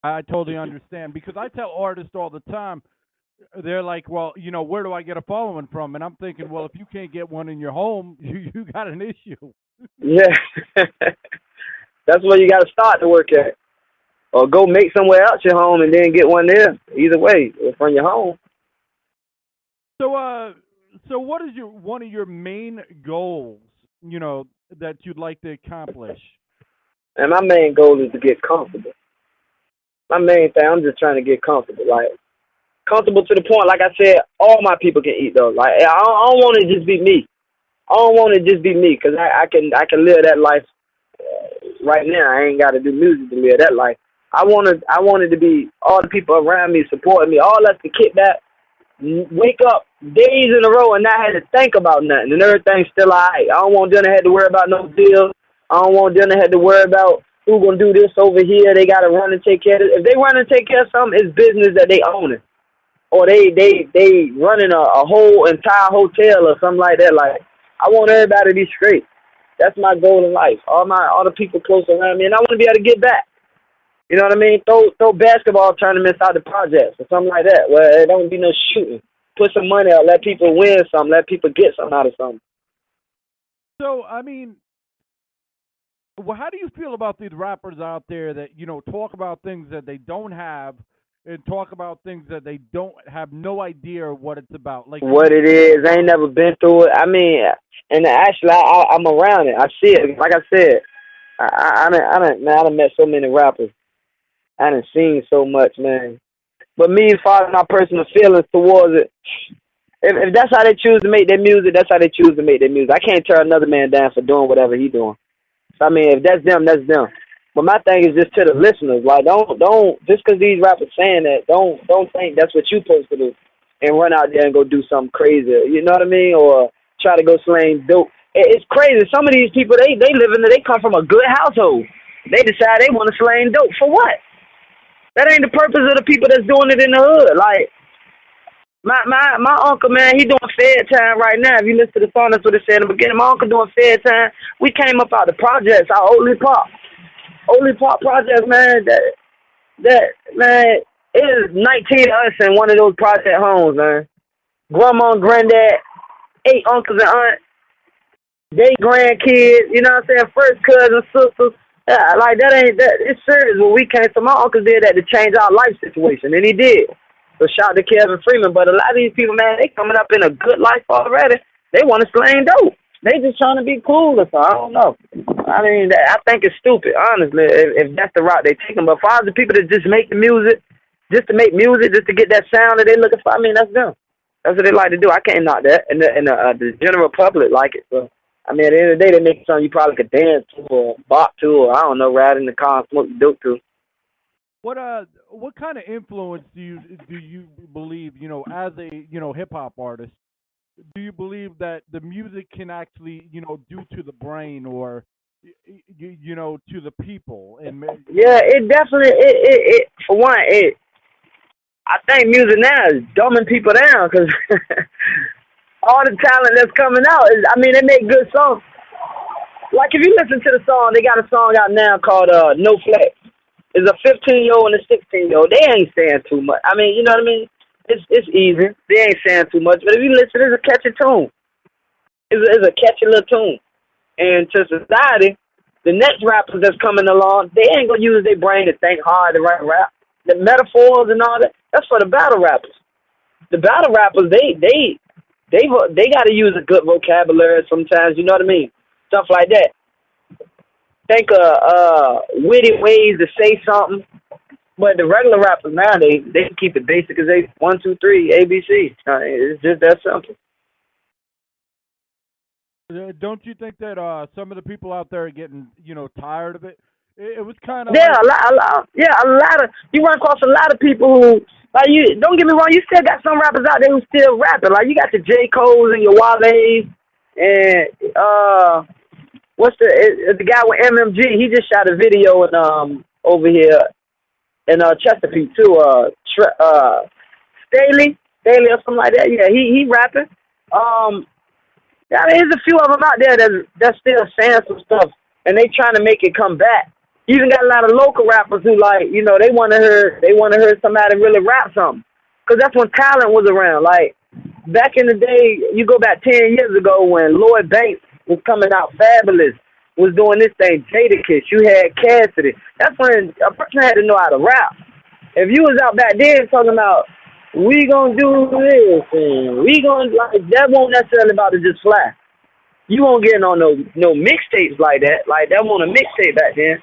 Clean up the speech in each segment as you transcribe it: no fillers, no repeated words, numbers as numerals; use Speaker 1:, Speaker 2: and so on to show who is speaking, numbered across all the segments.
Speaker 1: I totally understand because I tell artists all the time, they're like, well, where do I get a following from? And I'm thinking, well, if you can't get one in your home, you got an issue.
Speaker 2: Yeah, that's where you got to start to work at, or go make somewhere else your home and then get one there. Either way, from your home.
Speaker 1: So, so what is one of your main goals? That you'd like to accomplish.
Speaker 2: And my main goal is to get comfortable. My main thing, I'm just trying to get comfortable. Like, comfortable to the point, like I said, all my people can eat though. Like, I don't want it to just be me. I don't want it to just be me, because I can live that life right now. I ain't got to do music to live that life. I wanted to be all the people around me supporting me, all us to kick back, wake up days in a row and not have to think about nothing, and everything's still alright. I don't want them to have to worry about no bills. I don't want them to have to worry about who gonna do this over here. They gotta run and take care of it. If they run and take care of something, it's business that they own it, or they running a whole entire hotel or something like that. Like, I want everybody to be straight. That's my goal in life. All the people close around me, and I want to be able to get back. You know what I mean? Throw basketball tournaments out the projects or something like that, where there don't be no shooting. Put some money out, let people win something, let people get something out of something.
Speaker 1: So, I mean, well, how do you feel about these rappers out there that talk about things that they don't have and talk about things that they don't have no idea what it's about? Like
Speaker 2: What it is, I ain't never been through it. I mean, and actually, I'm around it. I see it. Like I said, I done met so many rappers. I done seen so much, man. But me, as far as my personal feelings towards it, if that's how they choose to make their music, that's how they choose to make their music. I can't tear another man down for doing whatever he doing. So, I mean, if that's them, that's them. But my thing is just to the listeners, like, don't just because these rappers saying that, don't think that's what you supposed to do and run out there and go do something crazy. You know what I mean? Or try to go slang dope. It's crazy. Some of these people, they they come from a good household. They decide they want to slang dope for what? That ain't the purpose of the people that's doing it in the hood. Like, my uncle, man, he doing Fed time right now. If you listen to the song, that's what it said in the beginning. My uncle doing Fed time. We came up out the projects, our Oldie Pop projects, man. That man, it is 19 of us in one of those project homes, man. Grandma and granddad, 8 uncles and aunts, they grandkids. You know what I'm saying? First cousins, sisters. Yeah, like that ain't that. It's serious. When we came, so my uncle did that to change our life situation, and he did. So shout out to Kevin Freeman. But a lot of these people, man, they coming up in a good life already. They want to slang dope. They just trying to be cool or something. I don't know. I mean, I think it's stupid, honestly, if that's the route they taking. But for the people that just make the music, just to make music, just to get that sound that they looking for, I mean, that's them. That's what they like to do. I can't knock that. And the general public like it. So, I mean, at the end of the day, they make something you probably could dance to or bop to, or I don't know, ride in the car and smoke dope to.
Speaker 1: What kind of influence do you believe, as a, hip hop artist, do you believe that the music can actually, do to the brain or, to the people? And
Speaker 2: yeah, it definitely, it for one, I think music now is dumbing people down because all the talent that's coming out is, I mean, they make good songs. Like, if you listen to the song, they got a song out now called No Flex. It's a 15-year-old and a 16-year-old. They ain't saying too much. I mean, you know what I mean? It's easy. They ain't saying too much. But if you listen, it's a catchy tune. It's a catchy little tune. And to society, the next rappers that's coming along, they ain't going to use their brain to think hard to write rap. The metaphors and all that, that's for the battle rappers. The battle rappers, they got to use a good vocabulary sometimes, you know what I mean? Stuff like that. Think of witty ways to say something. But the regular rappers now, they can keep it basic as 1, 2, 3, ABC. It's just that simple.
Speaker 1: Don't you think that some of the people out there are getting, tired of it? It was kind of
Speaker 2: a lot of, you run across a lot of people who, like, you, don't get me wrong, you still got some rappers out there who still rapping. Like, you got the J. Cole's and your Wale's and what's the guy with MMG? He just shot a video in over here in Chesapeake too. Staley or something like that. Yeah, he rapping. Yeah, I mean, there's a few of them out there that's still saying some stuff, and they trying to make it come back. You even got a lot of local rappers who like, you know, they want to hear somebody really rap something, cause that's when talent was around. Like back in the day, you go back 10 years ago when Lloyd Banks was coming out, Fabulous was doing this thing, Jadakiss, you had Cassidy. That's when a person had to know how to rap. If you was out back then talking about we gonna do this and we gonna like that, won't necessarily about to just fly. You won't get on no mixtapes like that. Like that wasn't a mixtape back then.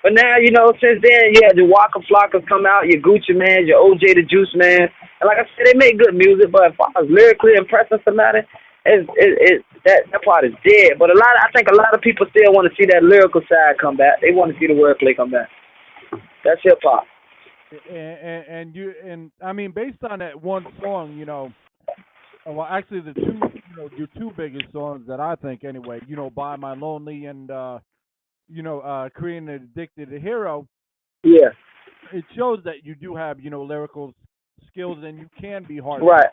Speaker 2: But now, you know, since then, you had the Waka Flockas come out, your Gucci Man, your OJ the Juice Man. And like I said, they make good music, but as far as lyrically impressing somebody, that part is dead. But I think a lot of people still want to see that lyrical side come back. They want to see the wordplay come back. That's hip hop.
Speaker 1: And I mean, based on that one song, you know, well, actually the two, you know, your two biggest songs that I think anyway, you know, By My Lonely and you know, Creating an Addicted Hero.
Speaker 2: Yeah.
Speaker 1: It shows that you do have, you know, lyrical skills and you can be hard.
Speaker 2: Right.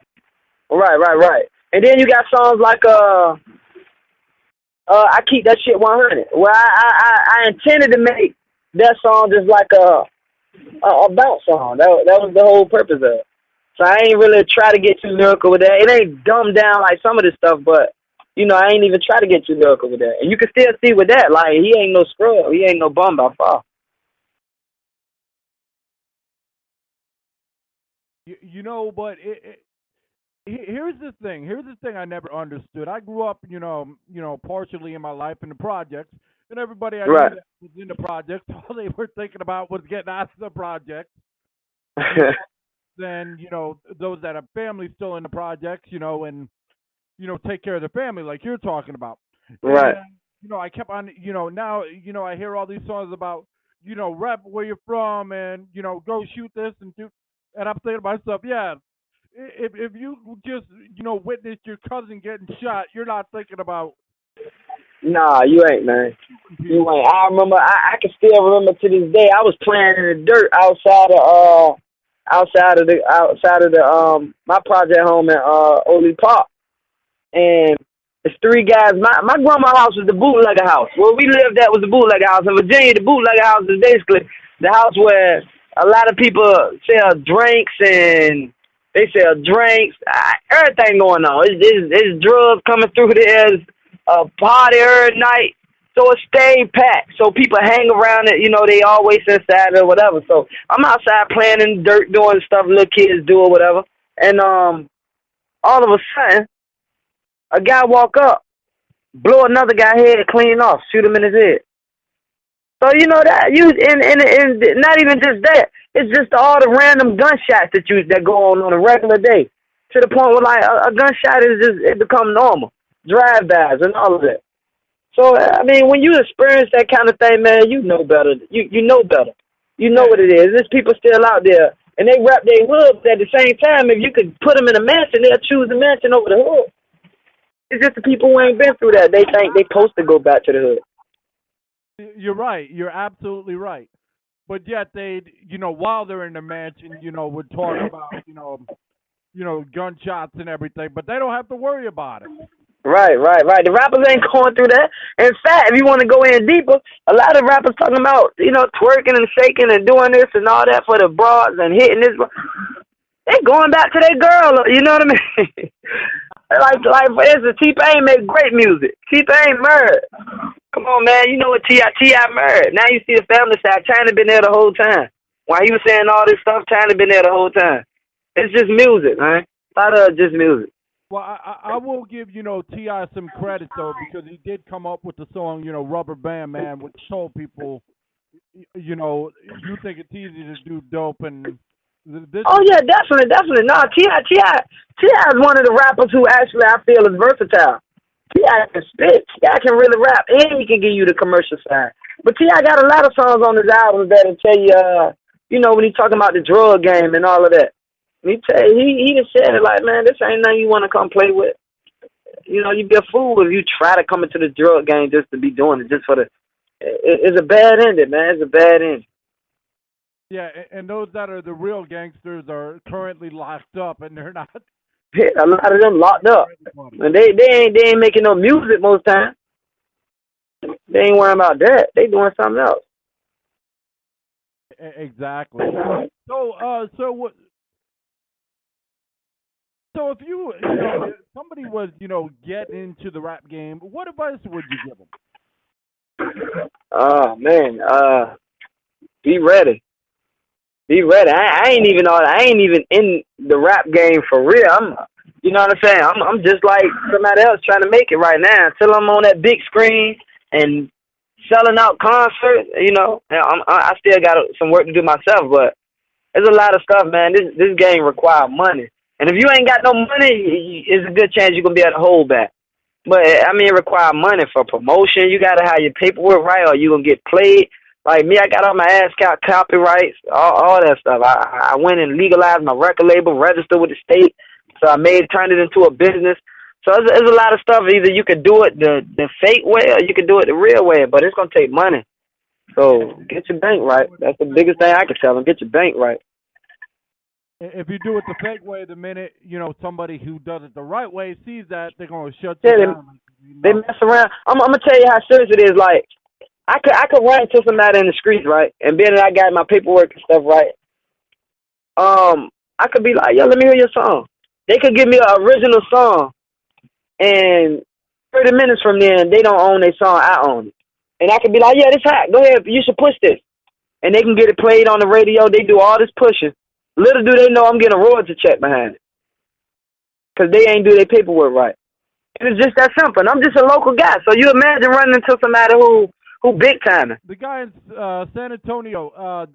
Speaker 2: And then you got songs like I Keep That Shit 100. Well, I intended to make that song just like a bounce song. That was the whole purpose of it. So I ain't really try to get too lyrical with that. It ain't dumbed down like some of this stuff, but you know, I ain't even try to get too lyrical with that. And you can still see with that, like, he ain't no scrub. He ain't no bum by far.
Speaker 1: You know, but here's the thing. Here's the thing I never understood. I grew up, you know, partially in my life in the projects, and everybody I knew that was in the projects, all they were thinking about was getting out of the projects. Then, you know, those that have families still in the projects, you know, and you know, take care of their family like you're talking about.
Speaker 2: Right.
Speaker 1: And, you know, I kept on, you know, now, you know, I hear all these songs about, you know, rap where you're from and, you know, go shoot this and do, and I'm thinking to myself, yeah, if you just, you know, witnessed your cousin getting shot, you're not thinking about.
Speaker 2: Nah, you ain't, man. You ain't. I remember, I can still remember to this day, I was playing in the dirt outside of the my project home in Ole Park. And it's three guys. My grandma's house was the bootlegger house. Where we lived at was the bootlegger house. In Virginia, the bootlegger house is basically the house where a lot of people sell drinks and they sell drinks. Everything going on. It's drugs coming through there. It's a party every night. So it stayed packed. So people hang around it. You know, they always inside or whatever. So I'm outside playing in the dirt, doing stuff little kids do or whatever. And all of a sudden, a guy walk up, blow another guy head clean off, shoot him in his head. So you know that you and not even just that. It's just all the random gunshots that go on a regular day, to the point where like a gunshot is just it become normal, drive-bys and all of that. So I mean, when you experience that kind of thing, man, you know better. You know better. You know what it is. There's people still out there, and they rap their hood. But at the same time, if you could put them in a mansion, they'll choose the mansion over the hood. It's just the people who ain't been through that. They think they supposed to go back to the hood.
Speaker 1: You're right. You're absolutely right. But yet they, you know, while they're in the mansion, you know, would talk about, you know, gunshots and everything. But they don't have to worry about it.
Speaker 2: Right. The rappers ain't going through that. In fact, if you want to go in deeper, a lot of rappers talking about, you know, twerking and shaking and doing this and all that for the broads and hitting this. They going back to their girl. You know what I mean? Like for instance, T-Pain make great music. T-Pain married. Come on, man. You know what T.I. married. Now you see the family side. China been there the whole time. While he was saying all this stuff, China been there the whole time. It's just music, man. A lot of just music.
Speaker 1: Well, I will give, you know, T.I. some credit, though, because he did come up with the song, you know, Rubber Band Man, which told people, you know, you think it's easy to do dope and
Speaker 2: oh yeah, definitely. No, T.I. is one of the rappers who actually I feel is versatile. T.I. can spit. T.I. can really rap, and he can give you the commercial side. But T.I. got a lot of songs on his albums that'll tell you, you know, when he's talking about the drug game and all of that. He just said it like, man, this ain't nothing you want to come play with. You know, you'd be a fool if you try to come into the drug game just to be doing it, just for the. It's a bad ending, man. It's a bad ending.
Speaker 1: Yeah, and those that are the real gangsters are currently locked up, and they're not.
Speaker 2: Yeah, a lot of them locked up, and they ain't making no music most time. They ain't worrying about that. They doing something else.
Speaker 1: Exactly. So, so what? So if if somebody was, get into the rap game, what advice would you give them?
Speaker 2: Oh man, be ready. Be ready. I ain't even in the rap game for real. You know what I'm saying? I'm just like somebody else trying to make it right now. Until I'm on that big screen and selling out concerts, and I still got some work to do myself. But there's a lot of stuff, man. This game requires money, and if you ain't got no money, it's a good chance you're gonna be able to hold back. But I mean, it requires money for promotion. You gotta have your paperwork right, or you gonna get played. Like me, I got all my ASCAP copyrights, all that stuff. I went and legalized my record label, registered with the state, so I turned it into a business. So there's a lot of stuff. Either you could do it the fake way, or you could do it the real way. But it's gonna take money. So get your bank right. That's the biggest thing I can tell them. Get your bank right.
Speaker 1: If you do it the fake way, the minute somebody who does it the right way sees that, they're gonna shut you
Speaker 2: Yeah,
Speaker 1: down.
Speaker 2: they mess around. I'm gonna tell you how serious it is. Like I could run into somebody in the streets, right? And being that I got my paperwork and stuff right, I could be like, yo, let me hear your song. They could give me an original song, and 30 minutes from then, they don't own their song. I own it, and I could be like, yeah, this hot. Go ahead, you should push this, and they can get it played on the radio. They do all this pushing. Little do they know I'm getting a royalty check behind it, because they ain't do their paperwork right. And it's just that simple. And I'm just a local guy, so you imagine running into somebody who big timing.
Speaker 1: The guy in San Antonio.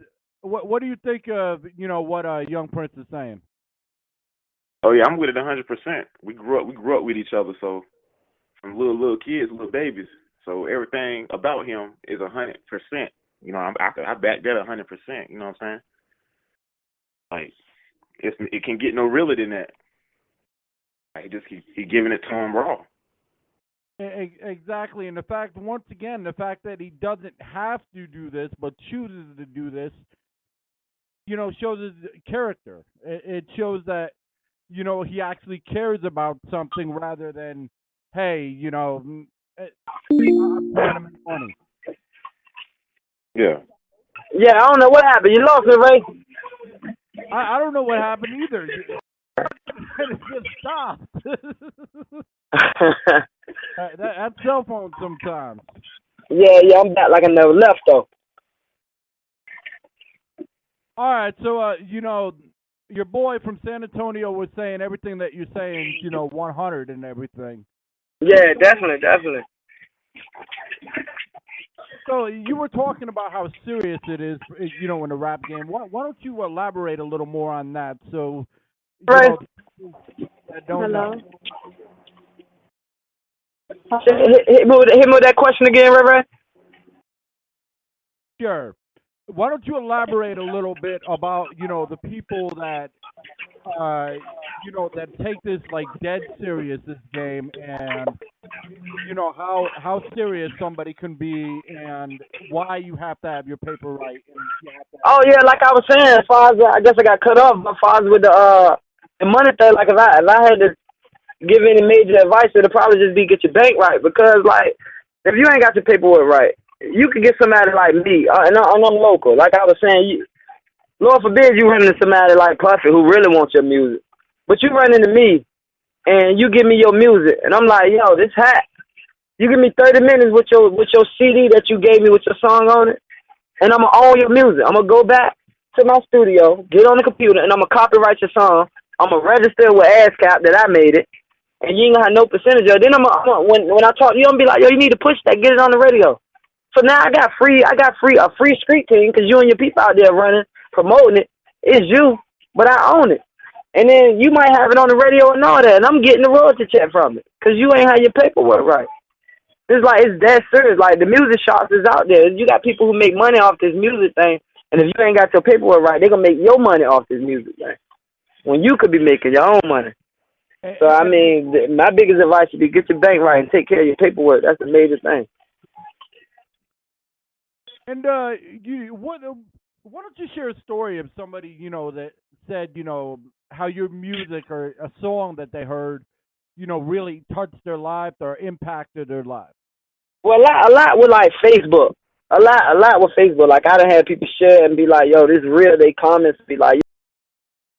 Speaker 1: What do you think of what Young Prince is saying?
Speaker 3: Oh yeah, I'm with it 100%. We grew up with each other, so from little kids, little babies. So everything about him is 100%. I back that 100%. You know what I'm saying? Like it can get no realer than that. Like he giving it to him raw.
Speaker 1: Exactly, and once again, the fact that he doesn't have to do this but chooses to do this, shows his character. It shows that he actually cares about something rather than, hey, I'm trying to make money.
Speaker 3: Yeah.
Speaker 2: Yeah, I don't know what happened. You lost me, Ray.
Speaker 1: I don't know what happened either. It just stopped. That cell phone sometimes.
Speaker 2: Yeah, I'm back like I never left, though.
Speaker 1: All right, so, your boy from San Antonio was saying everything that you're saying, 100 and everything.
Speaker 2: Yeah, definitely.
Speaker 1: So you were talking about how serious it is, in the rap game. Why don't you elaborate a little more on that? So,
Speaker 2: Right.
Speaker 1: That don't
Speaker 2: Hello.
Speaker 1: know.
Speaker 2: Hit me with that question again, Ray.
Speaker 1: Sure. Why don't you elaborate a little bit about, the people that, that take this like dead serious, this game, and how serious somebody can be, and why you have to have your paper right. And you have to have
Speaker 2: Oh yeah, like I was saying, as far as I guess I got cut off. As far as with the money thing, like if I had to give any major advice, it'd probably just be get your bank right, because like if you ain't got your paperwork right, you could get somebody like me, and I'm local. Like I was saying, Lord forbid you run into somebody like Puffy who really wants your music, but you run into me and you give me your music, and I'm like, yo, this hot. You give me 30 minutes with your CD that you gave me with your song on it, and I'm gonna own your music. I'm gonna go back to my studio, get on the computer, and I'm gonna copyright your song. I'm gonna register with ASCAP that I made it, and you ain't gonna have no percentage of it. Then when I talk, you gonna be like, yo, you need to push that, get it on the radio. So now I got a free street team, because you and your people out there running, promoting it. It's you, but I own it. And then you might have it on the radio and all that, and I'm getting the royalty check from it, because you ain't have your paperwork right. It's like, it's that serious. Like, the music shops is out there. You got people who make money off this music thing, and if you ain't got your paperwork right, they're going to make your money off this music thing, when you could be making your own money. So, I mean, my biggest advice would be get your bank right and take care of your paperwork. That's a major thing.
Speaker 1: And why don't you share a story of somebody, that said, how your music or a song that they heard, really touched their life or impacted their life?
Speaker 2: Well, a lot with, like, Facebook. A lot with Facebook. Like I done had people share and be like, "Yo, this real." They comments be like,